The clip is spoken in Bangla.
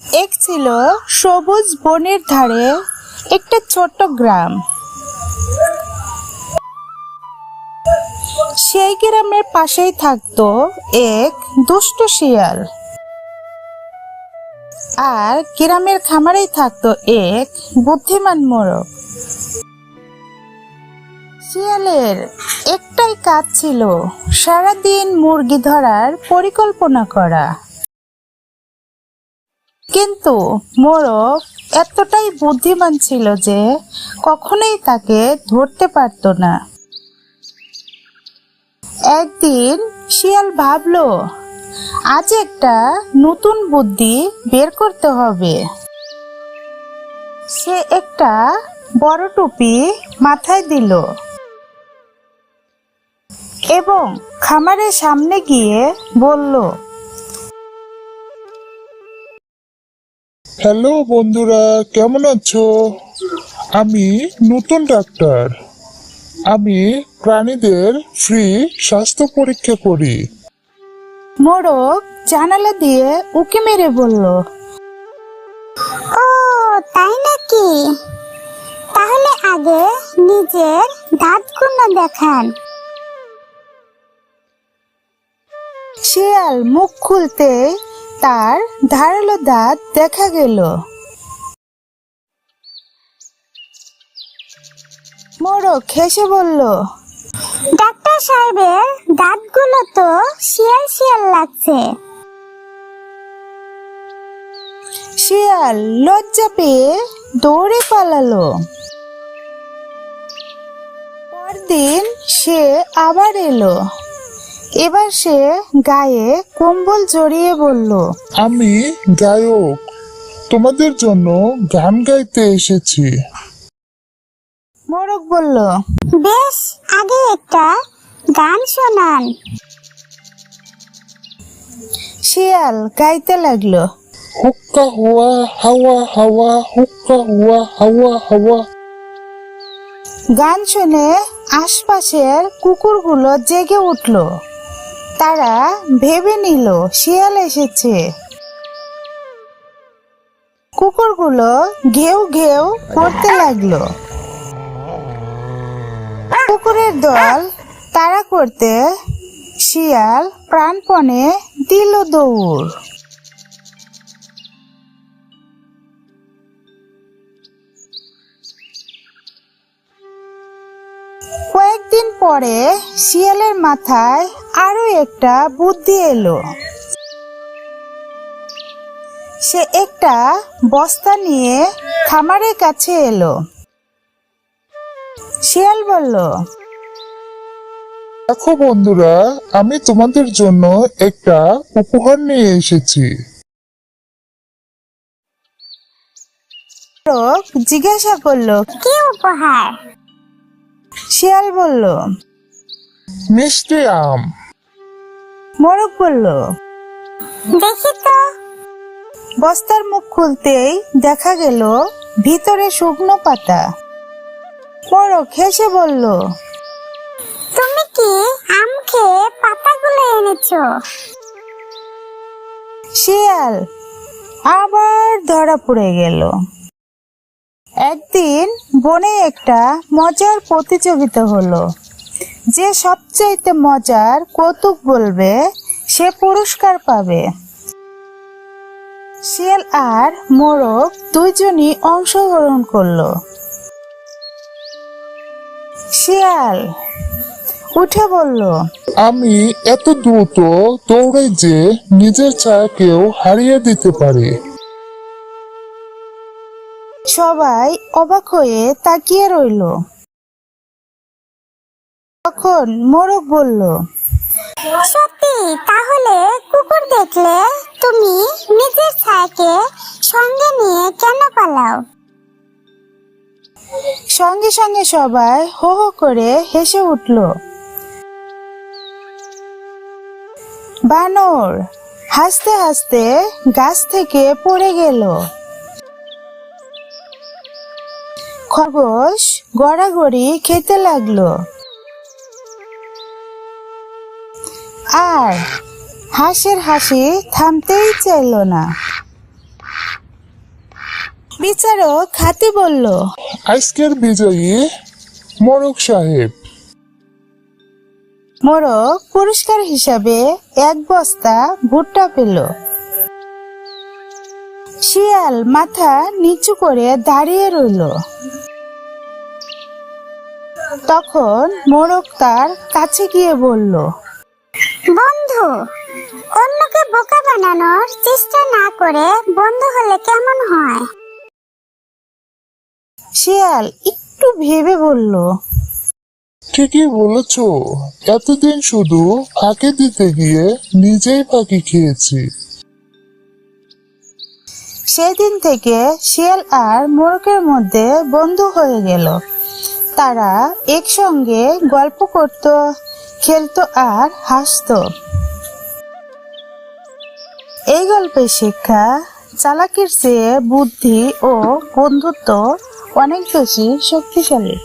এক ছিল সবুজ বনের ধারে একটা ছোট্ট গ্রাম। সেই গ্রামের পাশেই থাকতো এক দুষ্ট শিয়াল, আর গ্রামের খামারেই থাকতো এক বুদ্ধিমান মোরগ। শিয়ালের একটাই কাজ ছিল সারাদিন মুরগি ধরার পরিকল্পনা করা। কিন্তু মোরগ এতটাই বুদ্ধিমান ছিল যে কখনোই তাকে ধরতে পারত না। একদিন শিয়াল ভাবলো, আজ একটা নতুন বুদ্ধি বের করতে হবে। সে একটা বড় টুপি মাথায় দিল এবং খামারের সামনে গিয়ে বলল, হ্যালো বন্ধুরা, কেমন আছো? আমি নতুন ডাক্তার। আমি প্রাণীদের ফ্রি স্বাস্থ্য পরীক্ষা করি। মোরগ জানালা দিয়ে উঁকি মেরে বলল, ও তাই নাকি? তাহলে আগে নিজের দাঁতগুলো দেখান। শিয়াল মুখ খুলতে তার ধারালো দাঁত দেখা গেল। মোরগ হেসে বলল, ডাক্তার সাহেবের দাঁতগুলো তো শিয়াল শিয়াল লাগছে। শিয়াল লজ্জা পেয়ে দৌড়ে পালালো। পরদিন সে আবার এলো। এবার সে গায়ে কম্বল জড়িয়ে বলল, আমি গায়ক, তোমাদের জন্য গান গাইতে এসেছি। মোরগ বলল, বেশ, আগে একটা গান শোনান। শিয়াল গাইতে লাগলো, হুক্কা হুয়া হাওয়া হাওয়া, হুক্কা হুয়া হাওয়া হাওয়া। গান শুনে আশপাশের কুকুরগুলো জেগে উঠল। তারা ভেবে নিল শিয়াল এসেছে। কুকুরগুলো ঘেউ ঘেউ করতে লাগলো। কুকুরের দল তাড়া করতে শিয়াল প্রাণপণে দিল দৌড়। কয়েকদিন পরে শিয়ালের মাথায় আরো একটা বুদ্ধি এলো। সে একটা বস্তা নিয়ে খামারের কাছে এলো। শিয়াল বলল, দেখো বন্ধুরা, আমি তোমাদের জন্য একটা উপহার নিয়ে এসেছি। মোরগ জিজ্ঞাসা করলো, কি উপহার? শিয়াল বলল, মিষ্টি আম। মোরগ বলল, দেখি তো। বস্তার মুখ খুলতেই দেখা গেল ভিতরে শুকনো পাতা। মোরগ হেসে বলল, তুমি কি আম খেয়ে পাতাগুলো এনেছো? শিয়াল আবার ধরা পড়ে গেল। একদিন বনে একটা মজার প্রতিযোগিতা হলো। যে সবচাইতে মজার কৌতুক বলবে সে পুরস্কার পাবে। শিয়াল আর মোরগ দুইজনই অংশগ্রহণ করলো। শিয়াল উঠে বলল, আমি এত দ্রুত দৌড়াই যে নিজের ছায়াকেও হারিয়ে দিতে পারি। সবাই অবাক হয়ে তাকিয়ে রইল। তখন মোরগ বলল, সত্যি? তাহলে কুকুর দেখলে তুমি নিজের ছায়াকে সঙ্গে নিয়ে কেন পালাও? সঙ্গে সঙ্গে সবাই হো হো করে হেসে উঠল। বানর হাসতে হাসতে গাছ থেকে পড়ে গেল। খরগোশ গড়াগড়ি খেতে লাগলো। আর হাঁসের হাসি থামতেই চাইল না। বিচারক হাতি বলল, আজকের বিজয়ী মোরগ সাহেব। মোরগ পুরস্কার হিসাবে 1 বস্তা ভুট্টা পেল। শিয়াল মাথা নিচু করে দাঁড়িয়ে রইল। তখন মোরগ তার কাছে গিয়ে বলল, বন্ধু, অন্যকে বোকা বানানোর চেষ্টা না করে বন্ধু হলে কেমন হয়? শিয়াল একটু ভেবে বলল, ঠিকই বলেছ, এতদিন শুধু ফাঁকি দিতে গিয়ে নিজেই ফাঁকি খেয়েছি। সেদিন থেকে শিয়াল আর মোরগের মধ্যে বন্ধু হয়ে গেল। তারা একসঙ্গে গল্প করত, খেলতো আর হাসতো। এই গল্পের শিক্ষা, চালাকির চেয়ে বুদ্ধি ও বন্ধুত্ব অনেক বেশি শক্তিশালী।